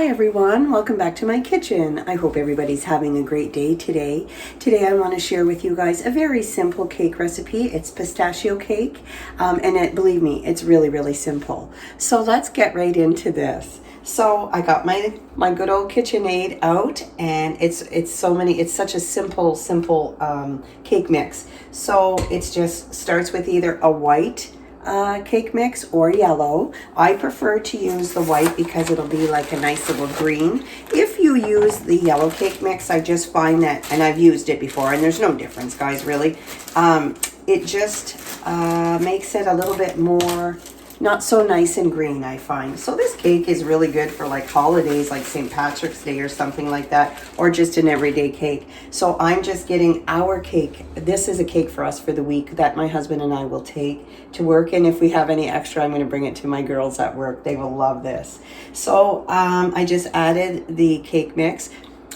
everyone, welcome back to my kitchen. I hope everybody's having a great day today. Today I want to share with you guys a very simple cake recipe. It's pistachio cake, believe me, it's really simple. So let's get right into this. So I got my good old KitchenAid out, and it's such a simple cake mix. So it's just starts with either a white cake mix or yellow. I prefer to use the white because it'll be like a nice little green. If you use the yellow cake mix, I just find that, and I've used it before, and there's no difference, guys, really. It just makes it a little bit more not so nice and green, I find. So this cake is really good for like holidays like St. Patrick's Day or something like that, or just an everyday cake. So I'm just getting our cake. This is a cake for us for the week that my husband and I will take to work, and if we have any extra, I'm going to bring it to my girls at work. They will love this. So I just added the cake mix.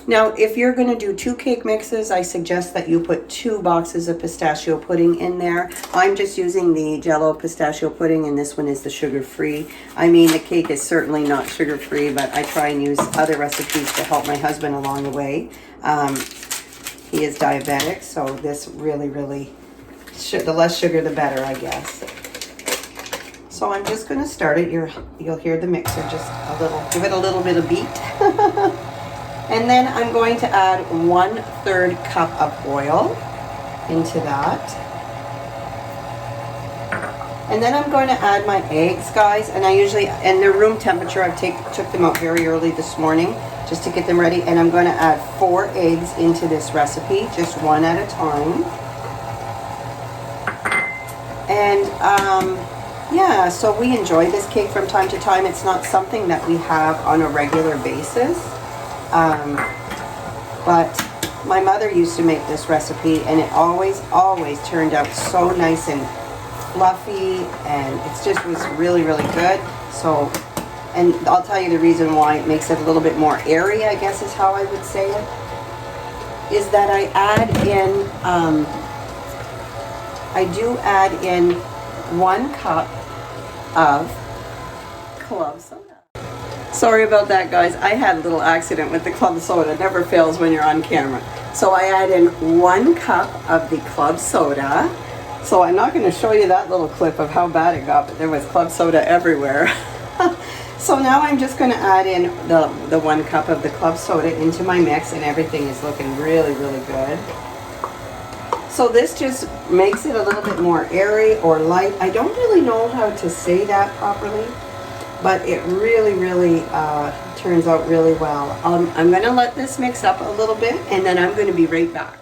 Now, if you're going to do 2 cake mixes, I suggest that you put 2 boxes of pistachio pudding in there. I'm just using the Jell-O pistachio pudding, and this one is the sugar-free. I mean, the cake is certainly not sugar-free, but I try and use other recipes to help my husband along the way. He is diabetic, so this really, the less sugar, the better, I guess. So I'm just going to start it. You'll hear the mixer just give it a little bit of beat. And then I'm going to add 1/3 cup of oil into that. And then I'm going to add my eggs, guys. And and they're room temperature. I took them out very early this morning just to get them ready. And I'm going to add 4 eggs into this recipe, just one at a time. And yeah, so we enjoy this cake from time to time. It's not something that we have on a regular basis. But my mother used to make this recipe, and it always turned out so nice and fluffy, and it just was really good. So, and I'll tell you the reason why it makes it a little bit more airy, I guess is how I would say it, is that I do add in 1 cup of club soda. Sorry about that, guys. I had a little accident with the club soda. It never fails when you're on camera. So I add in 1 cup of the club soda. So I'm not going to show you that little clip of how bad it got, but there was club soda everywhere. So now I'm just going to add in the 1 cup of the club soda into my mix, and everything is looking really good. So this just makes it a little bit more airy or light. I don't really know how to say that properly, but it really turns out really well. I'm going to let this mix up a little bit, and then I'm going to be right back.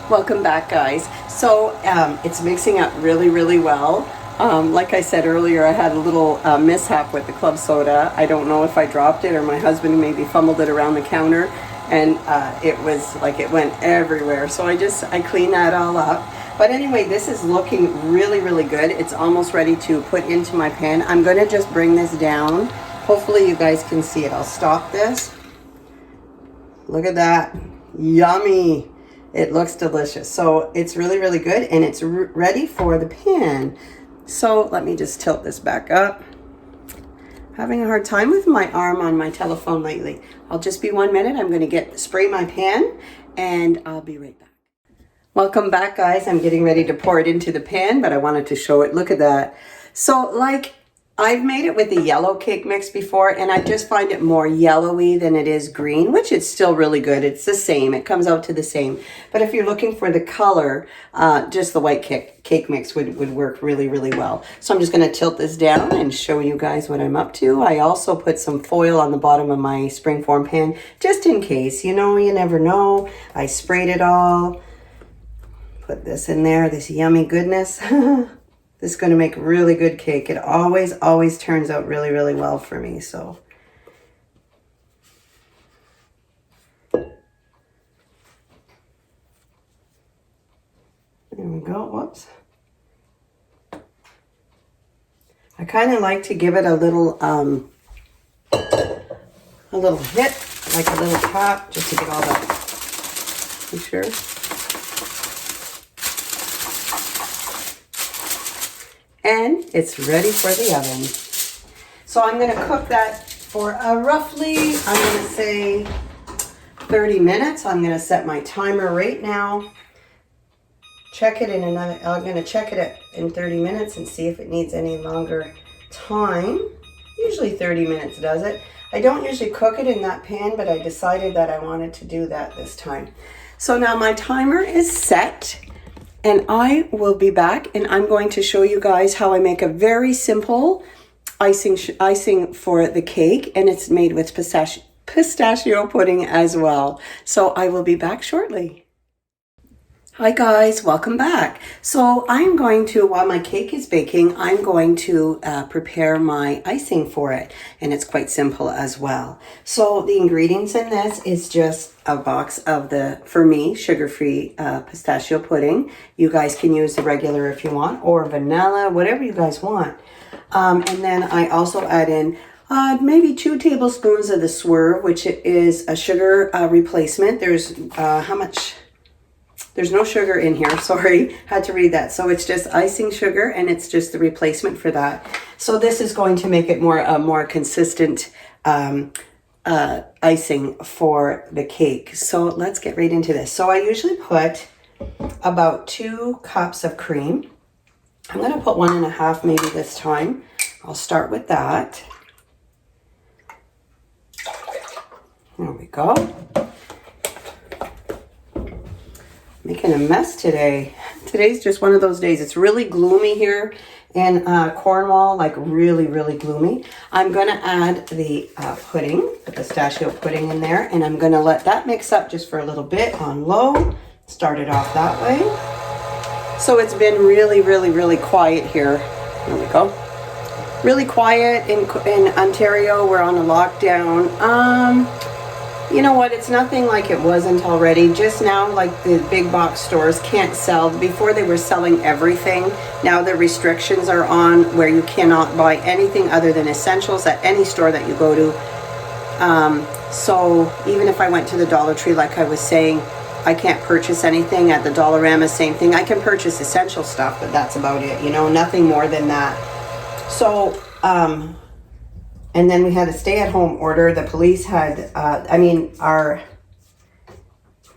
Welcome back, guys. So it's mixing up really well. Like I said earlier, I had a little mishap with the club soda. I don't know if I dropped it or my husband maybe fumbled it around the counter, and it was like it went everywhere. So I cleaned that all up. But anyway, this is looking really good. It's almost ready to put into my pan. I'm going to just bring this down. Hopefully you guys can see it. I'll stop this. Look at that. Yummy. It looks delicious. So it's really good, and it's ready for the pan. So let me just tilt this back up. Having a hard time with my arm on my telephone lately. I'll just be 1 minute. I'm going to spray my pan, and I'll be right back. Welcome back, guys. I'm getting ready to pour it into the pan, but I wanted to show it. Look at that. So like I've made it with the yellow cake mix before, and I just find it more yellowy than it is green, which is still really good. It's the same. It comes out to the same. But if you're looking for the color, just the white cake mix would work really well. So I'm just going to tilt this down and show you guys what I'm up to. I also put some foil on the bottom of my springform pan, just in case. You know, you never know. I sprayed it all. Put this in there, this yummy goodness. This is going to make really good cake. It always turns out really well for me. So there we go. Whoops. I kind of like to give it a little hit, like a little tap, just to get all that mixture. And it's ready for the oven. So I'm going to cook that for roughly, I'm going to say 30 minutes. I'm going to set my timer right now. Check it in another, I'm going to check it in 30 minutes and see if it needs any longer time. Usually 30 minutes does it. I don't usually cook it in that pan, but I decided that I wanted to do that this time. So now my timer is set and I will be back and I'm going to show you guys how I make a very simple icing for the cake, and it's made with pistachio pudding as well. So I will be back shortly. Hi guys, welcome back. So I'm going to, while my cake is baking, I'm going to prepare my icing for it. And it's quite simple as well. So the ingredients in this is just a box of the, for me, sugar-free pistachio pudding. You guys can use the regular if you want, or vanilla, whatever you guys want. And then I also add in maybe 2 tablespoons of the swerve, which is a sugar replacement. There's how much? There's no sugar in here, sorry, had to read that. So it's just icing sugar and it's just the replacement for that. So this is going to make it more consistent icing for the cake. So let's get right into this. So I usually put about 2 cups of cream. I'm going to put 1.5 maybe this time. I'll start with that. There we go. Making a mess today. Today's just one of those days. It's really gloomy here in Cornwall, like really, really gloomy. I'm going to add the pudding, the pistachio pudding in there, and I'm going to let that mix up just for a little bit on low. Start it off that way. So it's been really, really, really quiet here. There we go. Really quiet in Ontario. We're on a lockdown. You know what, it's nothing like it wasn't already. Just now, like the big box stores can't sell. Before they were selling everything. Now the restrictions are on where you cannot buy anything other than essentials at any store that you go to. So even if I went to the Dollar Tree, like I was saying, I can't purchase anything at the Dollarama, same thing. I can purchase essential stuff, but that's about it, you know, nothing more than that. So, and then we had a stay-at-home order. The police had,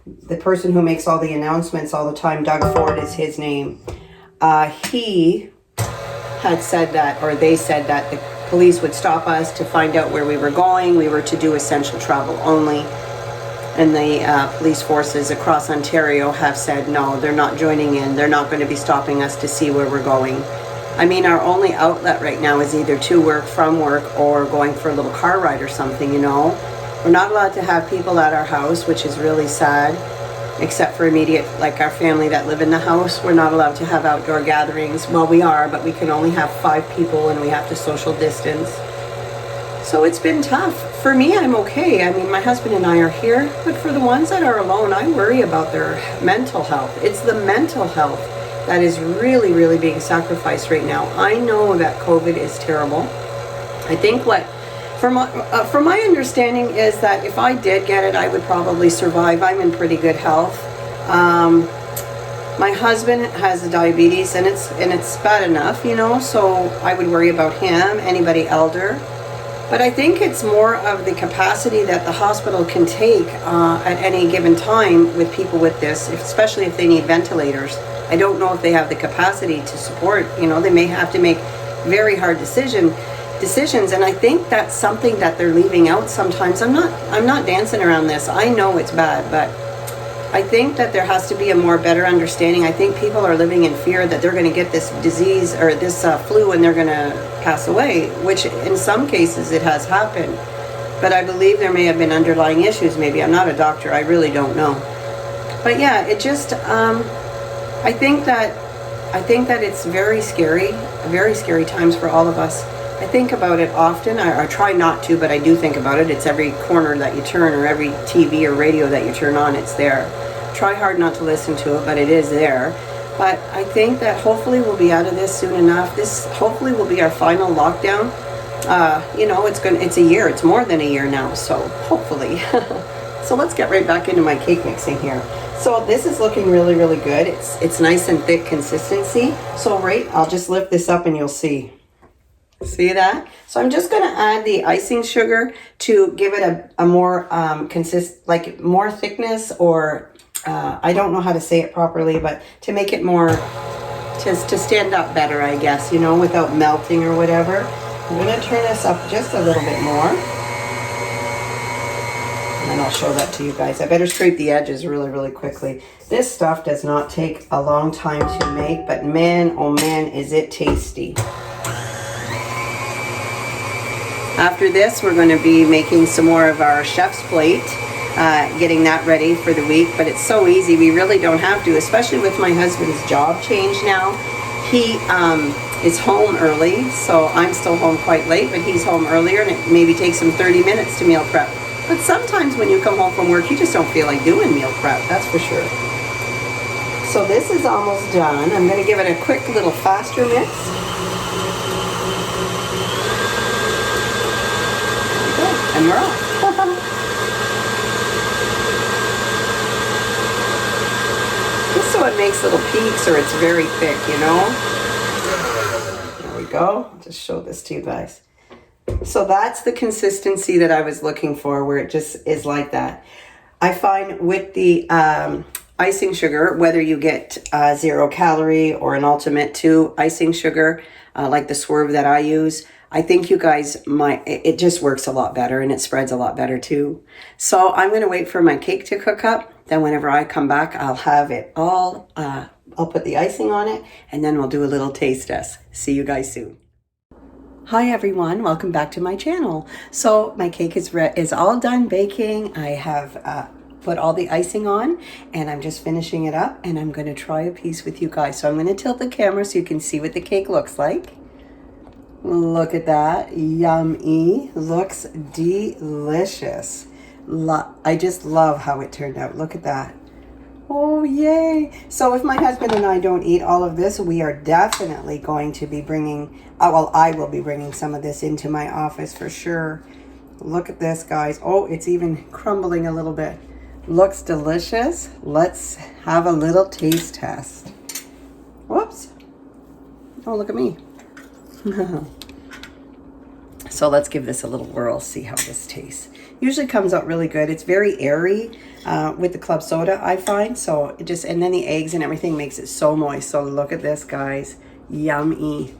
the person who makes all the announcements all the time, Doug Ford is his name. He had said that, or they said that the police would stop us to find out where we were going. We were to do essential travel only. And the police forces across Ontario have said, no, they're not joining in. They're not going to be stopping us to see where we're going. I mean, our only outlet right now is either to work, from work, or going for a little car ride or something, you know. We're not allowed to have people at our house, which is really sad, except for immediate, like our family that live in the house. We're not allowed to have outdoor gatherings. Well, we are, but we can only have 5 people and we have to social distance. So it's been tough. For me, I'm okay. I mean, my husband and I are here, but for the ones that are alone, I worry about their mental health. It's the mental health that is really, really being sacrificed right now. I know that COVID is terrible. I think from my understanding is that if I did get it, I would probably survive. I'm in pretty good health. My husband has diabetes and it's bad enough, you know, so I would worry about him, anybody elder. But I think it's more of the capacity that the hospital can take at any given time with people with this, especially if they need ventilators. I don't know if they have the capacity to support, you know, they may have to make very hard decisions, and I think that's something that they're leaving out sometimes. I'm not dancing around this. I know it's bad, but I think that there has to be a more better understanding. I think people are living in fear that they're going to get this disease or this flu and they're going to pass away, which in some cases it has happened. But I believe there may have been underlying issues. Maybe I'm not a doctor. I really don't know. But yeah, it just, I think that it's very scary times for all of us. I think about it often. I try not to, but I do think about it. It's every corner that you turn or every TV or radio that you turn on, it's there. Try hard not to listen to it, but it is there. But I think that hopefully we'll be out of this soon enough. This hopefully will be our final lockdown. You know, it's a year. It's more than a year now, so hopefully. So let's get right back into my cake mixing here. So this is looking really, really good. It's nice and thick consistency. So I'll just lift this up and you'll see. See that? So I'm just going to add the icing sugar to give it a more more thickness, or I don't know how to say it properly, but to make it more, to stand up better, I guess, you know, without melting or whatever. I'm going to turn this up just a little bit more. And then I'll show that to you guys. I better scrape the edges really, really quickly. This stuff does not take a long time to make, but man, oh man, is it tasty. After this, we're going to be making some more of our chef's plate, getting that ready for the week. But it's so easy, we really don't have to, especially with my husband's job change now. He is home early, so I'm still home quite late, but he's home earlier, and it maybe takes him 30 minutes to meal prep. But sometimes when you come home from work, you just don't feel like doing meal prep, that's for sure. So this is almost done. I'm going to give it a quick little faster mix. And we're off. Just so it makes little peaks, or it's very thick, you know. There we go. I'll just show this to you guys. So that's the consistency that I was looking for, where it just is like that. I find with the icing sugar, whether you get 0 calorie or an ultimate 2 icing sugar, like the Swerve that I use, I think you guys it just works a lot better, and it spreads a lot better too. So I'm going to wait for my cake to cook up. Then whenever I come back, I'll have it all, I'll put the icing on it, and then we'll do a little taste test. See you guys soon. Hi everyone, welcome back to my channel. So my cake is all done baking. I have put all the icing on, and I'm just finishing it up, and I'm going to try a piece with you guys. So I'm going to tilt the camera so you can see what the cake looks like. Look at that, yummy, looks delicious. I just love how it turned out. Look at that. Oh, yay. So if my husband and I don't eat all of this, we are definitely going to be bringing, well, I will be bringing some of this into my office for sure. Look at this, guys. Oh, it's even crumbling a little bit. Looks delicious. Let's have a little taste test. Whoops. Oh, look at me. So let's give this a little whirl, see how this tastes. Usually comes out really good. It's very airy with the club soda, I find. So it just, and then the eggs and everything makes it so moist. So look at this, guys. Yummy.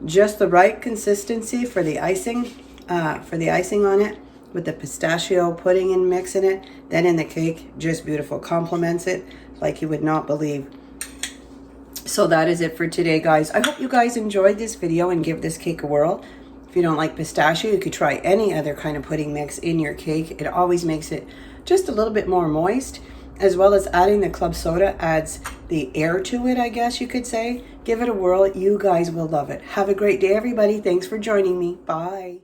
Just the right consistency for the icing on it, with the pistachio pudding and mix in it. Then in the cake, just beautiful. Complements it like you would not believe. So that is it for today, guys. I hope you guys enjoyed this video and give this cake a whirl. If you don't like pistachio, you could try any other kind of pudding mix in your cake. It always makes it just a little bit more moist, as well as adding the club soda adds the air to it, I guess you could say. Give it a whirl. You guys will love it. Have a great day, everybody. Thanks for joining me. Bye.